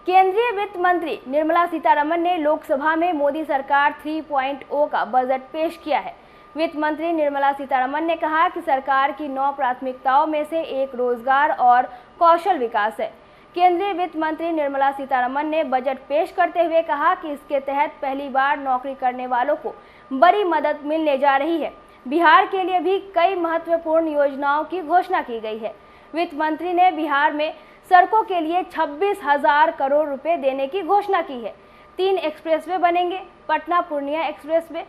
केंद्रीय वित्त मंत्री निर्मला सीतारमण ने लोकसभा में मोदी सरकार 3.0 का बजट पेश किया है। वित्त मंत्री निर्मला सीतारमण ने कहा कि सरकार की 9 प्राथमिकताओं में से एक रोजगार और कौशल विकास है। केंद्रीय वित्त मंत्री निर्मला सीतारमण ने बजट पेश करते हुए कहा कि इसके तहत पहली बार नौकरी करने वालों को बड़ी मदद मिलने जा रही है। बिहार के लिए भी कई महत्वपूर्ण योजनाओं की घोषणा की गई है। वित्त मंत्री ने बिहार में सड़कों के लिए 26,000 करोड़ रुपए देने की घोषणा की है। 3 एक्सप्रेसवे बनेंगे, पटना पूर्णिया एक्सप्रेसवे,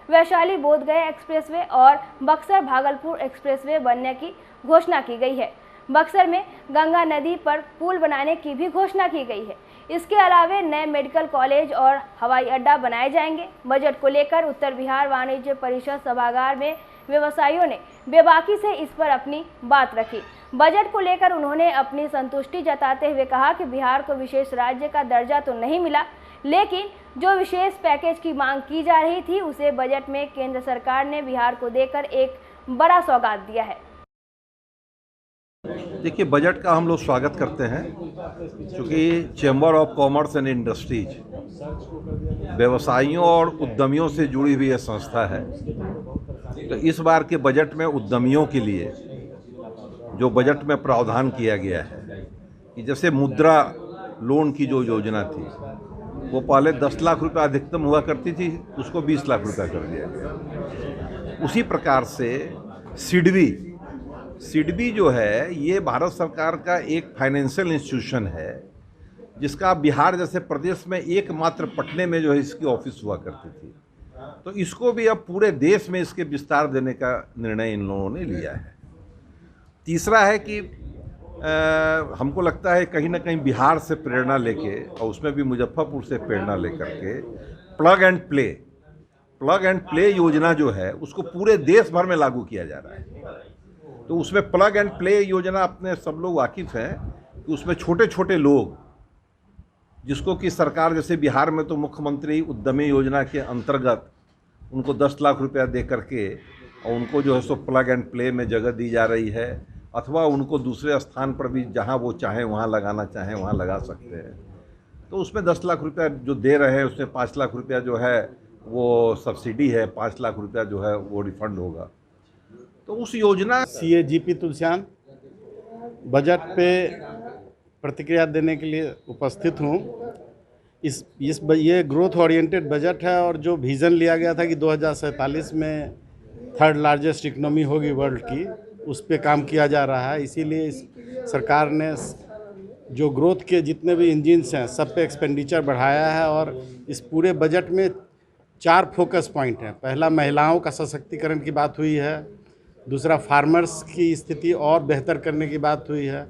वैशाली बोधगया एक्सप्रेसवे और बक्सर भागलपुर एक्सप्रेसवे बनने की घोषणा की गई है। बक्सर में गंगा नदी पर पुल बनाने की भी घोषणा की गई है। इसके अलावा नए मेडिकल कॉलेज और हवाई अड्डा बनाए जाएंगे। बजट को लेकर उत्तर बिहार वाणिज्य परिषद सभागार में व्यवसायियों ने बेबाकी से इस पर अपनी बात रखी। बजट को लेकर उन्होंने अपनी संतुष्टि जताते हुए कहा कि बिहार को विशेष राज्य का दर्जा तो नहीं मिला, लेकिन जो विशेष पैकेज की मांग की जा रही थी उसे बजट में केंद्र सरकार ने बिहार को देकर एक बड़ा सौगात दिया है। देखिए, बजट का हम लोग स्वागत करते हैं क्योंकि chamber of commerce and industries व्यवसायियों और उद्यमियों से जुड़ी हुई यह संस्था है। तो इस बार के बजट में उद्यमियों के लिए जो बजट में प्रावधान किया गया है कि जैसे मुद्रा लोन की जो योजना थी वो पहले 10 लाख रुपये अधिकतम हुआ करती थी, उसको 20 लाख रुपये कर दिया गया। उसी प्रकार से सिडबी जो है ये भारत सरकार का एक फाइनेंशियल इंस्टीट्यूशन है जिसका बिहार जैसे प्रदेश में एकमात्र पटने में जो है इसकी ऑफिस हुआ करती थी। तो इसको भी अब पूरे देश में इसके विस्तार देने का निर्णय इन लोगों ने लिया है। तीसरा है कि हमको लगता है कहीं ना कहीं बिहार से प्रेरणा लेके और उसमें भी मुजफ्फरपुर से प्रेरणा लेकर के प्लग एंड प्ले योजना जो है उसको पूरे देश भर में लागू किया जा रहा है। तो उसमें प्लग एंड प्ले योजना अपने सब लोग वाकिफ़ हैं कि उसमें छोटे छोटे लोग जिसको कि सरकार जैसे बिहार में तो मुख्यमंत्री उद्यमी योजना के अंतर्गत उनको 10 लाख रुपया दे करके और उनको जो है सो प्लग एंड प्ले में जगह दी जा रही है, अथवा उनको दूसरे स्थान पर भी जहां वो चाहें वहां लगाना चाहें वहां लगा सकते हैं। तो उसमें 10 लाख रुपया जो दे रहे हैं उसमें 5 लाख रुपया जो है वो सब्सिडी है, 5 लाख रुपया जो है वो रिफंड होगा। तो उस योजना CA GP तुलसियान बजट पे प्रतिक्रिया देने के लिए उपस्थित हूँ। ये ग्रोथ ओरिएंटेड बजट है और जो विज़न लिया गया था कि 2047 में 3rd लार्जेस्ट इकोनॉमी होगी वर्ल्ड की, उस पे काम किया जा रहा है। इसीलिए इस सरकार ने जो ग्रोथ के जितने भी इंजिन्स हैं सब पे एक्सपेंडिचर बढ़ाया है और इस पूरे बजट में 4 फोकस पॉइंट हैं। पहला, महिलाओं का सशक्तिकरण की बात हुई है। दूसरा, फार्मर्स की स्थिति और बेहतर करने की बात हुई है।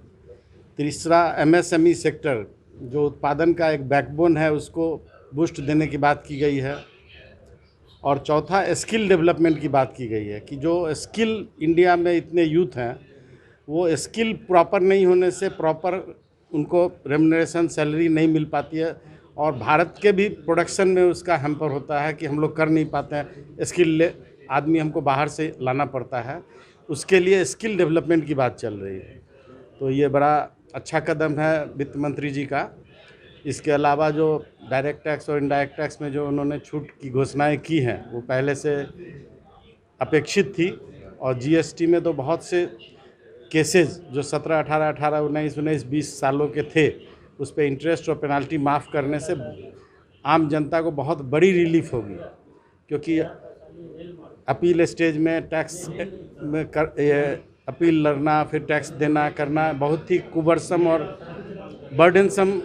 तीसरा, MSME सेक्टर जो उत्पादन का एक बैकबोन है उसको बूस्ट देने की बात की गई है। और चौथा, स्किल डेवलपमेंट की बात की गई है कि जो स्किल इंडिया में इतने यूथ हैं वो स्किल प्रॉपर नहीं होने से प्रॉपर उनको रेम्युनरेशन सैलरी नहीं मिल पाती है और भारत के भी प्रोडक्शन में उसका हैम्पर होता है कि हम लोग कर नहीं पाते हैं। स्किल आदमी हमको बाहर से लाना पड़ता है, उसके लिए स्किल डेवलपमेंट की बात चल रही है। तो ये बड़ा अच्छा कदम है वित्त मंत्री जी का। इसके अलावा जो डायरेक्ट टैक्स और इनडायरेक्ट टैक्स में जो उन्होंने छूट की घोषणाएं की हैं वो पहले से अपेक्षित थी और GST में तो बहुत से केसेस जो 17, 18, 19, 20 सालों के थे उस पर इंटरेस्ट और पेनाल्टी माफ़ करने से आम जनता को बहुत बड़ी रिलीफ होगी, क्योंकि अपील स्टेज में टैक्स में अपील लड़ना फिर टैक्स देना करना बहुत ही कुबरसम और बर्डनसम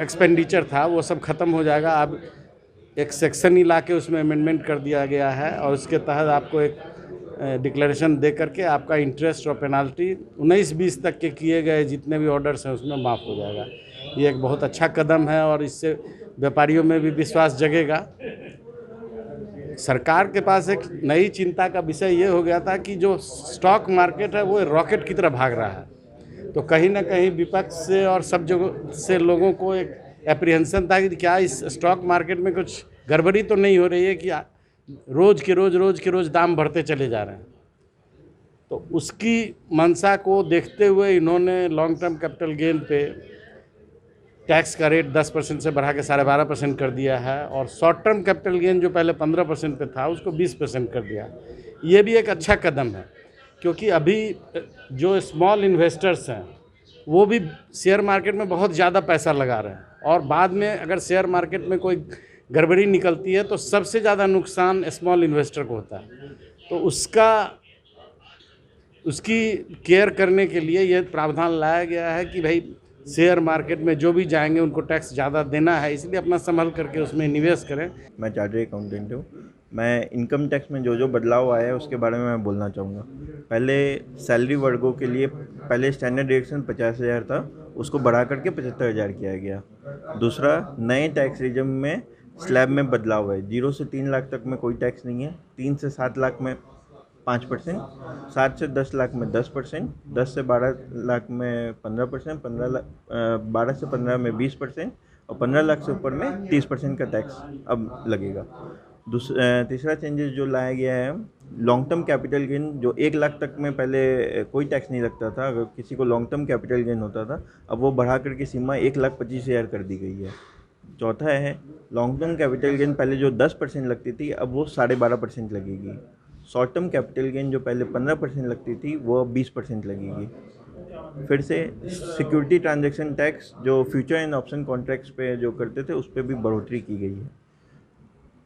एक्सपेंडिचर था, वो सब ख़त्म हो जाएगा। अब एक सेक्शन ही ला के उसमें अमेंडमेंट कर दिया गया है और उसके तहत आपको एक डिक्लेरेशन दे करके आपका इंटरेस्ट और पेनाल्टी 19-20 तक के किए गए जितने भी ऑर्डर्स हैं उसमें माफ़ हो जाएगा। ये एक बहुत अच्छा कदम है और इससे व्यापारियों में भी विश्वास जगेगा। सरकार के पास एक नई चिंता का विषय ये हो गया था कि जो स्टॉक मार्केट है वो रॉकेट की तरह भाग रहा है। तो कहीं ना कहीं विपक्ष से और सब जगह से लोगों को एक एप्रीहेंशन था कि क्या इस स्टॉक मार्केट में कुछ गड़बड़ी तो नहीं हो रही है कि रोज़ के रोज़ दाम बढ़ते चले जा रहे हैं। तो उसकी मंशा को देखते हुए इन्होंने लॉन्ग टर्म कैपिटल गेन पे टैक्स का रेट 10% से बढ़ा के 12.5% कर दिया है, और शॉर्ट टर्म कैपिटल गेन जो पहले 15% पे था उसको 20% कर दिया। ये भी एक अच्छा कदम है, क्योंकि अभी जो स्मॉल इन्वेस्टर्स हैं वो भी शेयर मार्केट में बहुत ज़्यादा पैसा लगा रहे हैं, और बाद में अगर शेयर मार्केट में कोई गड़बड़ी निकलती है तो सबसे ज़्यादा नुकसान स्मॉल इन्वेस्टर को होता है। तो उसकी केयर करने के लिए ये प्रावधान लाया गया है कि भाई शेयर मार्केट में जो भी जाएंगे उनको टैक्स ज़्यादा देना है, इसलिए अपना संभल करके उसमें निवेश करें। मैं चार्टर्ड अकाउंटेंट हूँ। मैं इनकम टैक्स में जो बदलाव आया है उसके बारे में मैं बोलना चाहूँगा। पहले सैलरी वर्गों के लिए पहले स्टैंडर्ड डिडक्शन 50,000 था, उसको बढ़ा करके 75,000 किया गया। दूसरा, नए टैक्स रिजम में स्लैब में बदलाव है। 0 से 3 लाख तक में कोई टैक्स नहीं है, 3 से 7 लाख में 5%, 7 से 10 लाख में 10%, 10 से 12 लाख में 15%, 12 से 15 में 20%, और 15 लाख से ऊपर में 30% का टैक्स अब लगेगा। तीसरा चेंजेस जो लाया गया है, लॉन्ग टर्म कैपिटल गेन, जो 1 लाख तक में पहले कोई टैक्स नहीं लगता था अगर किसी को लॉन्ग टर्म कैपिटल गेन होता था, अब वो बढ़ा करके सीमा 1,25,000 कर दी गई है। चौथा है, लॉन्ग टर्म कैपिटल गेन पहले जो 10% लगती थी अब वो 12.5% लगेगी। शॉर्ट टर्म कैपिटल गेन जो पहले 15% लगती थी वो अब 20% लगेगी। फिर से सिक्योरिटी ट्रांजैक्शन टैक्स जो फ्यूचर एंड ऑप्शन कॉन्ट्रैक्ट्स पे जो करते थे उस पर भी बढ़ोतरी की गई है।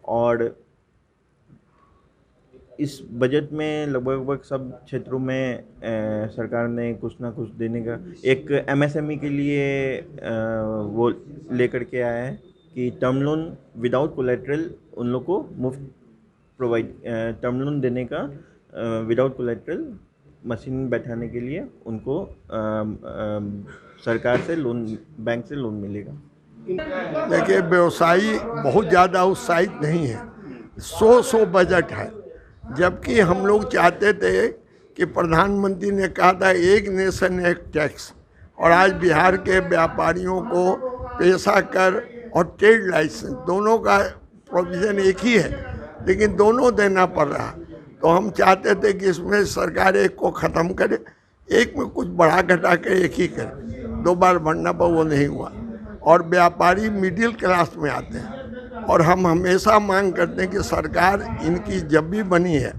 और इस बजट में लगभग सब क्षेत्रों में सरकार ने कुछ ना कुछ देने का, एक एमएसएमई के लिए वो लेकर के आया है कि टर्म लोन विदाउट कोलेटरल उन लोग को मुफ्त प्रोवाइड, टर्म लोन देने का विदाउट कोलेटरल मशीन बैठाने के लिए उनको सरकार से लोन, बैंक से लोन मिलेगा। देखिए, व्यवसायी बहुत ज़्यादा उत्साहित नहीं है, 100 बजट है, जबकि हम लोग चाहते थे कि प्रधानमंत्री ने कहा था एक नेशन एक टैक्स, और आज बिहार के व्यापारियों को पेशा कर और ट्रेड लाइसेंस दोनों का प्रोविज़न एक ही है, लेकिन दोनों देना पड़ रहा। तो हम चाहते थे कि इसमें सरकार एक को ख़त्म करे, एक में कुछ बढ़ा घटा कर एक ही करे, 2 बार बढ़ना पर वो नहीं हुआ। और व्यापारी मिडिल क्लास में आते हैं, और हम हमेशा मांग करते हैं कि सरकार इनकी जब भी बनी है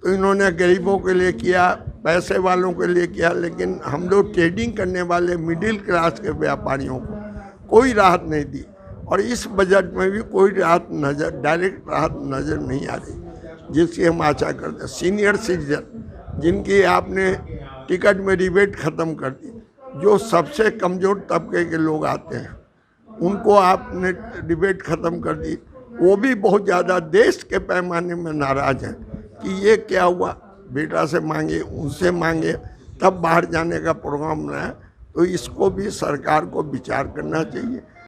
तो इन्होंने गरीबों के लिए किया, पैसे वालों के लिए किया, लेकिन हम लोग ट्रेडिंग करने वाले मिडिल क्लास के व्यापारियों को कोई राहत नहीं दी। और इस बजट में भी कोई राहत डायरेक्ट राहत नज़र नहीं आ रही, जिसकी हम आशा करते हैं। सीनियर सिटीजन जिनकी आपने टिकट में रिबेट ख़त्म कर दी, जो सबसे कमज़ोर तबके के लोग आते हैं उनको आपने रिबेट ख़त्म कर दी, वो भी बहुत ज़्यादा देश के पैमाने में नाराज़ हैं कि ये क्या हुआ, बेटा से मांगे, उनसे मांगे, तब बाहर जाने का प्रोग्राम बनाया। तो इसको भी सरकार को विचार करना चाहिए।